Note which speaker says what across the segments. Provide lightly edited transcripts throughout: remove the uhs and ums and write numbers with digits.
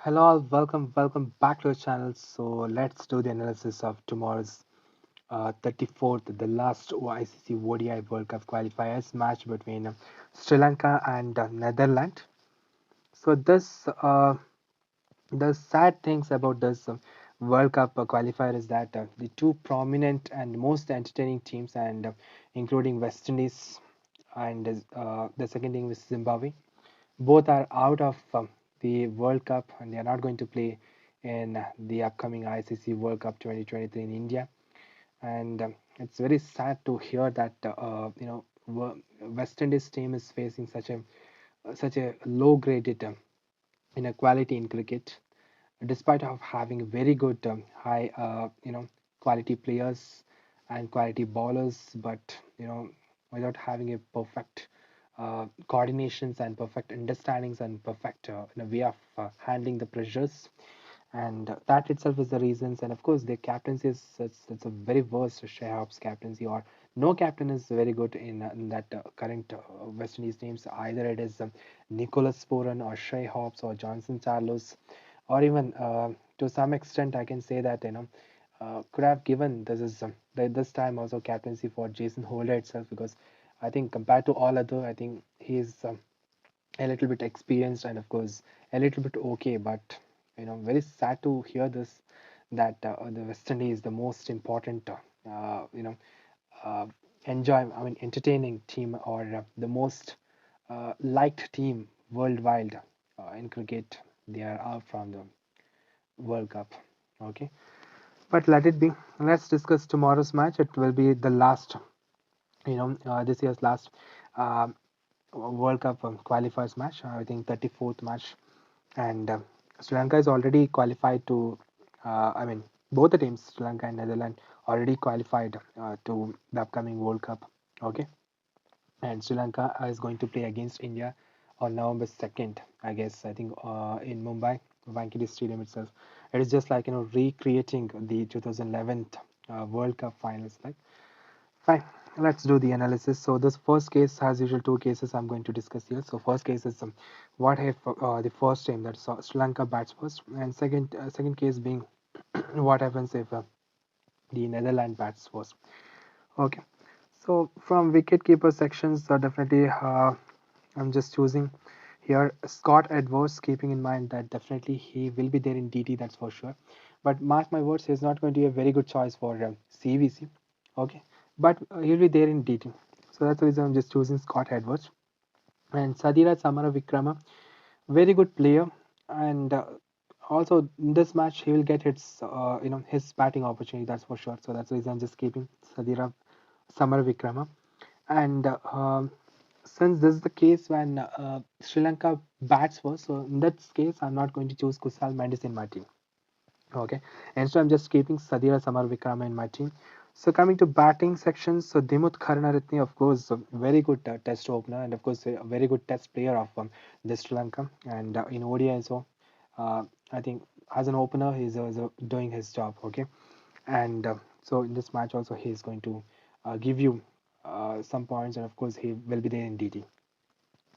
Speaker 1: Hello, all, welcome back to the channel. So let's do the analysis of tomorrow's 34th, the last ICC ODI World Cup qualifiers match between Sri Lanka and Netherlands. So the sad things about this World Cup qualifier is that the two prominent and most entertaining teams, and including West Indies and the second team is Zimbabwe, both are out of the World Cup and they are not going to play in the upcoming ICC World Cup 2023 in India. And it's very sad to hear that West Indies team is facing such a low graded inequality in cricket, despite of having very good high quality players and quality bowlers, but without having a perfect coordinations and perfect understandings and perfect way of handling the pressures, and that itself is the reasons. And of course the captaincy is it's a very worst Shahob's captaincy, or no captain is very good in that current West Indies teams. Either it is Nicholas Puran or Shea Hobbs or Johnson Charlos, or even to some extent I can say that could have given this time also captaincy for Jason Holder itself, because I think compared to all other, I think he's a little bit experienced and of course a little bit okay. But very sad to hear this, that the West Indies is the most important uh, enjoy I mean entertaining team, or the most liked team worldwide in cricket. They are out from the World Cup. Okay, but let it be. Let's discuss tomorrow's match. It will be the last, this year's last uh, World Cup qualifiers match. I think 34th match, and Sri Lanka is already qualified to. I mean, both the teams, Sri Lanka and Netherlands, already qualified to the upcoming World Cup. Okay, and Sri Lanka is going to play against India on November 2nd, I guess. I think in Mumbai, Wankhede Stadium itself. It is just like recreating the 2011 World Cup finals. Like, fine, let's do the analysis. So this first case, as usual, two cases I'm going to discuss here. So first case is what if the first team, that's Sri Lanka, bats first, and second case being what happens if the Netherlands bats first. Okay. So from wicketkeeper sections, definitely I'm just choosing here Scott Edwards, keeping in mind that definitely he will be there in DT, that's for sure. But mark my words, he's not going to be a very good choice for CVC. Okay, but he'll be there in DT. So that's the reason I'm just choosing Scott Edwards. And Sadira Samara Vikrama, very good player, and also in this match he will get his batting opportunity, that's for sure. So that's the reason I'm just keeping Sadira Samara Vikrama. And since this is the case when Sri Lanka bats first, so in that case, I'm not going to choose Kusal Mendes in my team. Okay, and so I'm just keeping Sadira Samar Vikrama in my team. So coming to batting section, so Dimut Karunaratne, of course, a very good test opener, and of course a very good test player of the Sri Lanka, and in ODI also, I think as an opener he's doing his job. Okay, and so in this match also he's going to give you some points, and of course he will be there in DT.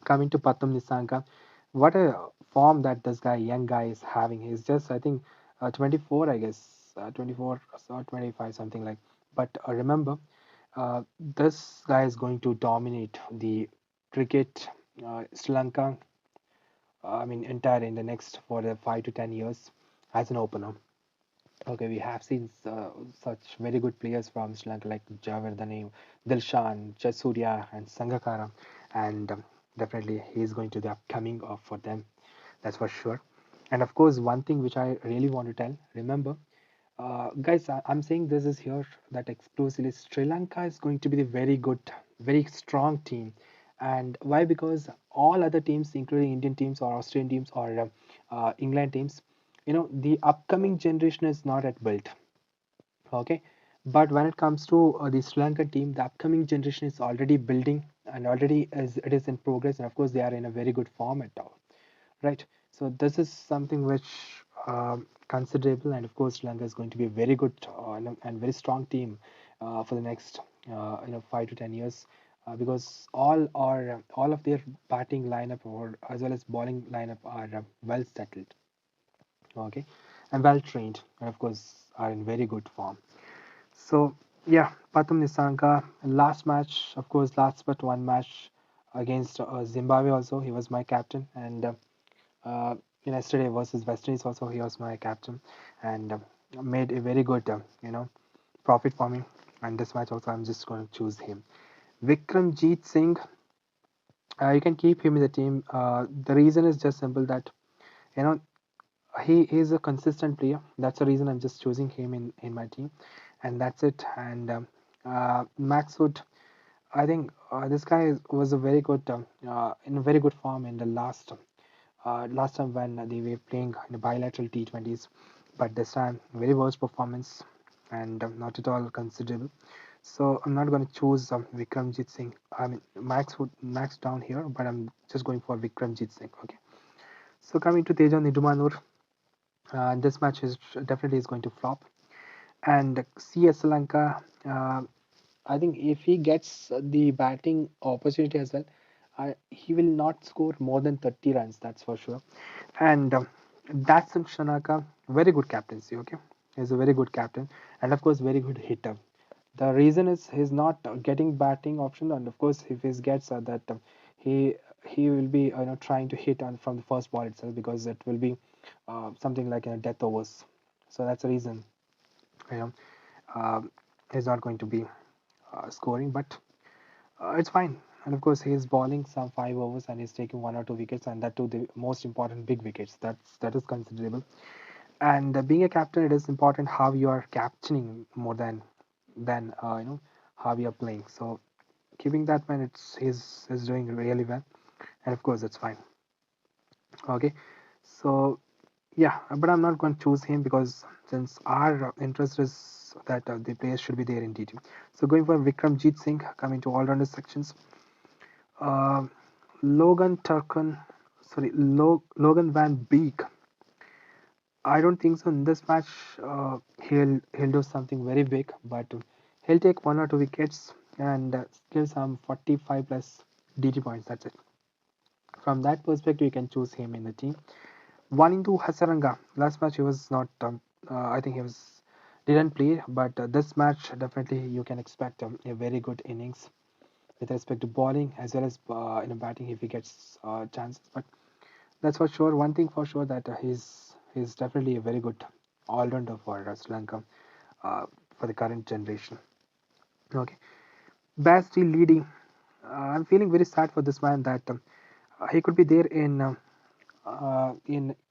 Speaker 1: Coming to Patam Nisanka, what a form that this guy, young guy, is having. He's just, I think, 24, I guess, 24 or 25, something like. But remember, this guy is going to dominate the cricket Sri Lanka. I mean, entire in the next for the 5 to 10 years as an opener. Okay, we have seen such very good players from Sri Lanka like Javardhane, Dilshan, Jasuria, and Sangakkara, and definitely he is going to the upcoming of for them. That's for sure. And of course, one thing which I really want to tell, remember, guys, I'm saying this is here that exclusively Sri Lanka is going to be the very good, very strong team. And why? Because all other teams, including Indian teams or Australian teams or England teams, the upcoming generation is not at built. Okay, but when it comes to the Sri Lankan team, the upcoming generation is already building and already it is in progress, and of course they are in a very good form at all, right? So this is something which considerable, and of course Sri Lanka is going to be a very good and very strong team for the next 5 to 10 years, because all of their batting lineup or as well as bowling lineup are well settled. Okay, and well trained, and of course are in very good form. So yeah, Pathum Nissanka, last match, of course, last but one match against Zimbabwe also, he was my captain, and uh, yesterday versus West Indies also, he was my captain, and made a very good, profit for me. And this match also, I'm just going to choose him. Vikramjeet Singh, you can keep him in the team. The reason is just simple that you know he is a consistent player. That's the reason I'm just choosing him in my team, and that's it. And Max Wood, I think this guy was a very good in a very good form in the last time when they were playing in the bilateral T20s, but this time very worst performance and not at all considerable. So I'm not going to choose Vikramjit Singh. I mean Max down here, but I'm just going for Vikramjit Singh. Okay. So coming to Tejan Nidumanur, this match is definitely is going to flop. And CS Lanka, I think if he gets the batting opportunity as well, he will not score more than 30 runs, that's for sure. And Datsun Shanaka, very good captaincy, okay? He's a very good captain, and of course, very good hitter. The reason is he's not getting batting option, and of course, if he gets that, he he will be trying to hit on from the first ball itself because it will be something like death overs. So that's the reason you know he's not going to be scoring, but it's fine. And of course, he's bowling some 5 overs and he's taking 1 or 2 wickets, and that too the most important big wickets. That is considerable. And being a captain, it is important how you are captaining more than how you are playing. So keeping that man, he's doing really well, and of course, it's fine. Okay, so yeah, but I'm not going to choose him because since our interest is that the players should be there in DT. So going for Vikramjeet Singh, coming to all-rounder sections. Uh, Logan Turkin, sorry, Logan Van Beek. I don't think so. In this match, he'll do something very big, but he'll take 1 or 2 wickets and give some 45 plus DT points. That's it. From that perspective, you can choose him in the team. Wanindu Hasaranga. Last match he was not. I think he was didn't play, but this match definitely you can expect a very good innings with respect to bowling as well as batting if he gets chances. But that's for sure. One thing for sure that he's definitely a very good all-rounder for Sri Lanka for the current generation. Okay, Basti leading. I'm feeling very sad for this man that he could be there in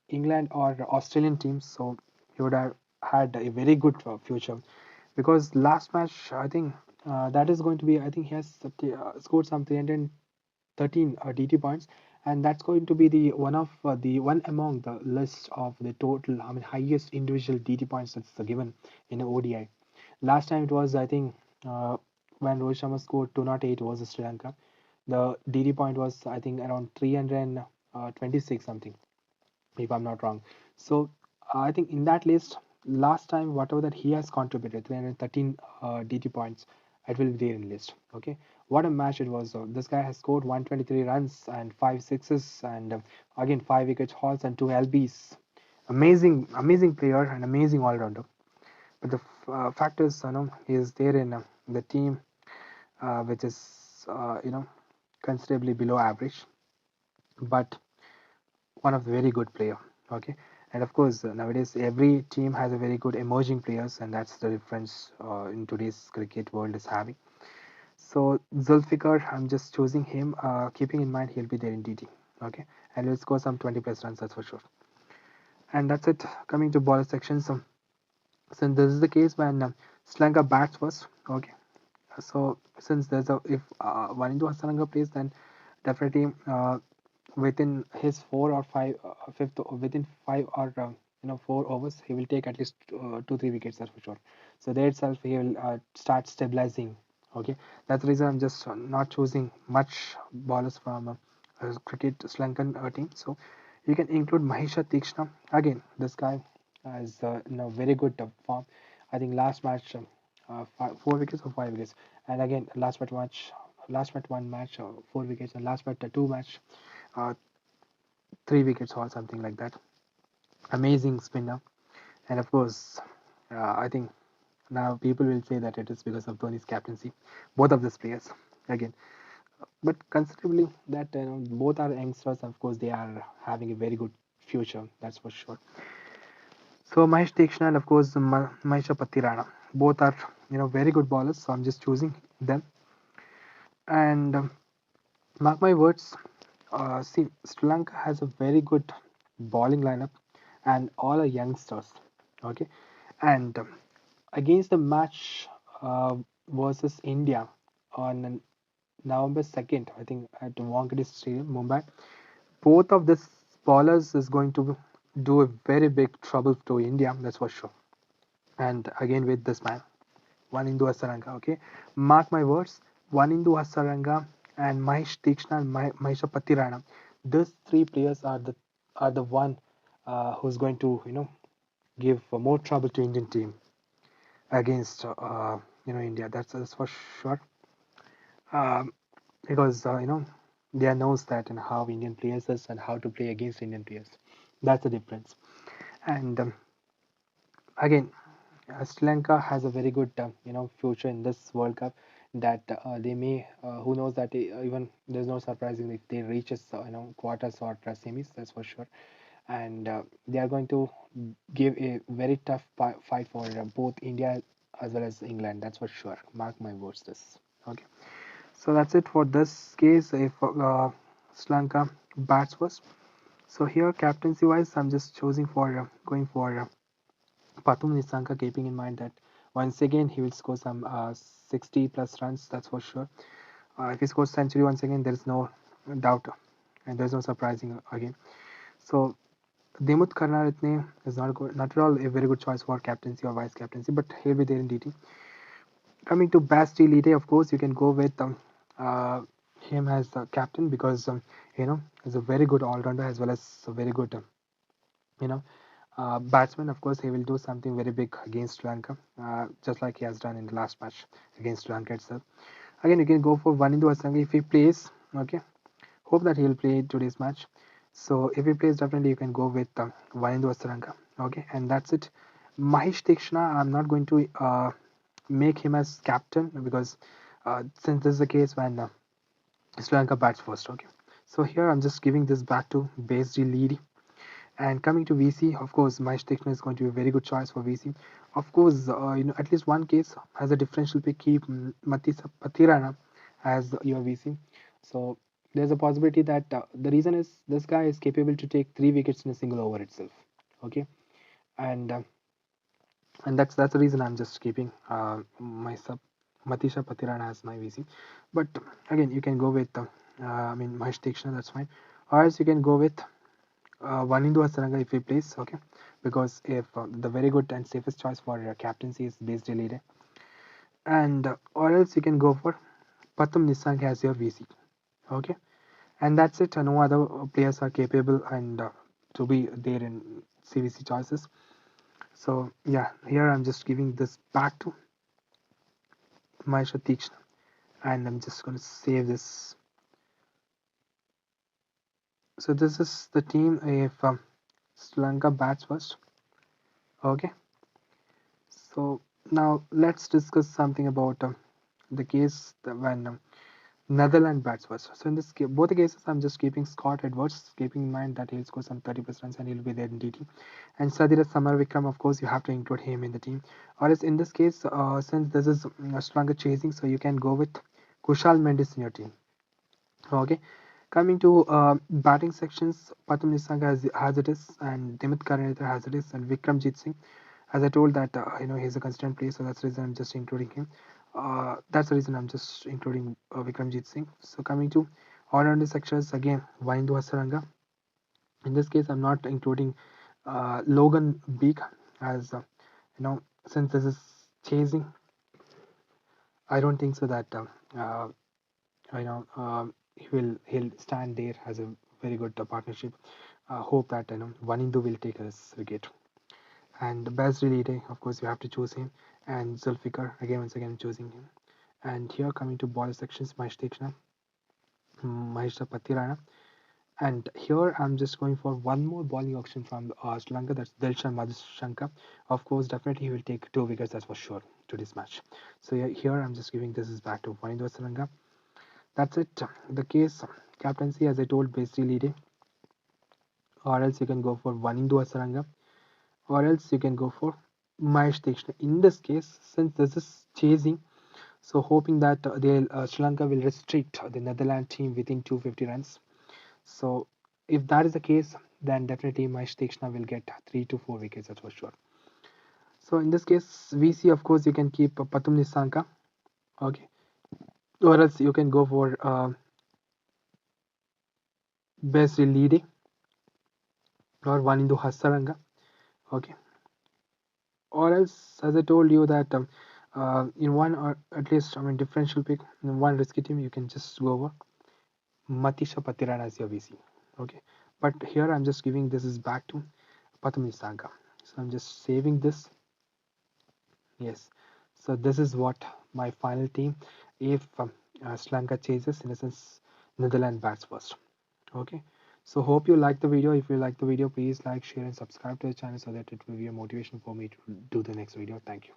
Speaker 1: England or Australian teams, so he would have had a very good future. Because last match, I think that is going to be. I think he has scored some 313 DT points, and that's going to be the one among the list of the total. I mean, highest individual DT points that's given in a ODI. Last time it was, I think, when Rohit Sharma scored 208 versus Sri Lanka. The DD point was, I think, around 326 something, if I'm not wrong. So I think in that list, last time, whatever that he has contributed, 313 DT points, it will be there in list. Okay, what a match it was. This guy has scored 123 runs and 5 sixes, and again 5 wicket hauls and 2 LBs. Amazing, amazing player and amazing all rounder. But the fact is, he is there in the team which is considerably below average, but one of the very good player. Okay, and of course nowadays every team has a very good emerging players, and that's the difference in today's cricket world is having. So Zulfikar, I'm just choosing him, keeping in mind he'll be there in DT. Okay, and he'll score some 20 plus runs, that's for sure. And that's it. Coming to bowler section, so this is the case when Sri Lanka bats first. Okay, so since there's a if Wanindu Hasaranga plays, then definitely within his 4 or 5 fifth within 5 or 4 overs he will take at least 2 3 wickets, that's for sure. So there itself he will start stabilizing. Okay, that's the reason I'm just not choosing much bowlers from cricket Sri Lankan team. So you can include Mahisha Tikshna. Again, this guy is in a very good form. I think last match 4 wickets or 5 wickets, and again last but one match 4 wickets, and last but two match uh, 3 wickets or something like that. amazing spinner. And of course, I think now people will say that it is because of Dhoni's captaincy, both of these players again. But considerably that both are youngsters, of course, they are having a very good future. That's for sure. So Mahesh Dekshna and of course Mahisha Patirana, both are very good bowlers. So I'm just choosing them. And mark my words, see, Sri Lanka has a very good bowling lineup and all are youngsters. Okay, and against the match versus India on November 2nd, I think at Wankhede Stadium, Mumbai, both of these bowlers is going to do a very big trouble to India, that's for sure. And again with this man, one Indu Hasaranga, okay? Mark my words, one Indu Hasaranga and Mahesh Tikshna and Mahisha Patirana. These three players are the one who's going to give more trouble to Indian team against India. That's for sure. Um, because they knows that and how Indian players is and how to play against Indian players. That's the difference. And again, Sri Lanka has a very good future in this World Cup. That they may who knows that even there's no surprising if they reaches quarters or semis. That's for sure. And they are going to give a very tough fight for both India as well as England. That's for sure. Mark my words. This okay. So that's it for this case. If Sri Lanka bats first. So here captaincy wise, I'm just choosing for going for Pathum Nissanka, keeping in mind that once again he will score some 60 plus runs. That's for sure. If he scores century once again, there is no doubt, and there's no surprising again. So Demut Karnaratne is not at all a very good choice for captaincy or vice captaincy, but he'll be there in DT. Coming to Basti Lide, of course, you can go with uh, him as captain because he's a very good all-rounder as well as a very good you know batsman. Of course, he will do something very big against Sri Lanka, just like he has done in the last match against Sri Lanka itself. Again, you can go for Vanindu Asangi if he plays. Okay, hope that he'll play today's match. So if he plays, definitely you can go with Vanindu Asangi. Okay, and that's it. Mahesh Tikshna, I'm not going to make him as captain because since this is the case when Sri Lanka bats first. Okay, so here I'm just giving this back to base D lead. And coming to VC, of course, Mahesh Tikshna is going to be a very good choice for VC. Of course, at least one case has a differential pick. Keep Matisa Patirana as your VC. So there's a possibility that the reason is this guy is capable to take 3 wickets in a single over itself. Okay, and that's the reason I'm just keeping my sub Matisha Patirana as my VC. But again, you can go with Mahesh Tikshna. That's fine. Or else you can go with Vanindu Hasaranga if he plays, okay? Because if the very good and safest choice for captaincy is based leader, and or else you can go for Pathum Nissank as your VC, okay? And that's it. No other players are capable and to be there in CVC choices. So yeah, here I'm just giving this back to Maisha Tikshna, and I'm just going to save this. So this is the team if Sri Lanka bats first, okay? So now let's discuss something about the case when Netherlands bats first. So in this case, both the cases, I'm just keeping Scott Edwards, keeping in mind that he'll score some 30 plus runs and he'll be there in DT. And Sadira Samar Vikram, of course, you have to include him in the team. Or else in this case, since this is stronger chasing, so you can go with Kushal Mendes in your team. Okay. Coming to batting sections, Patum Nisanga has it is, and Dimit Karnatha has it is, and Vikramjit Singh. As I told that he's a consistent player, so that's the reason I'm just including him. That's the reason I'm just including Vikramjit Singh. So coming to all-rounder sections again, Vaindu Hasaranga. In this case, I'm not including Logan Beak as since this is chasing. I don't think so that he'll stand there as a very good partnership. Hope that Vanindu will take us wicket. And the best relay, of course, you have to choose him. And Zulfikar, again, once again, choosing him. And here coming to ball sections, Mahesh Tikshna, Mahesh Patirana, And here I'm just going for one more bowling option from Sri Lanka. That's Dilshan Madhushanka. Of course, definitely he will take 2 wickets. That's for sure to this match. So yeah, here I'm just giving this is back to Wanindu Sri Lanka. That's it. The case captaincy, as I told, basically leading, or else you can go for Wanindu Asaranga, or else you can go for Mahesh Dekshna. In this case, since this is chasing, so hoping that Sri Lanka will restrict the Netherlands team within 250 runs. So if that is the case, then definitely Mahesh Dekshna will get 3 to 4 wickets, that's for sure. So in this case, VC, of course, you can keep Patum Nisanka, okay, or else you can go for Besri leading or Wanindu Hasaranga, okay, or else, as I told you that in one or at least, I mean, differential pick in one risky team, you can just go over Matisha Patiran as your VC, okay. But here I'm just giving this is back to Patum Nisanka. So I'm just saving this. Yes. So this is what my final team if Sri Lanka chases, in a sense, Netherlands bats first. Okay. So hope you like the video. If you like the video, please like, share, and subscribe to the channel so that it will be a motivation for me to do the next video. Thank you.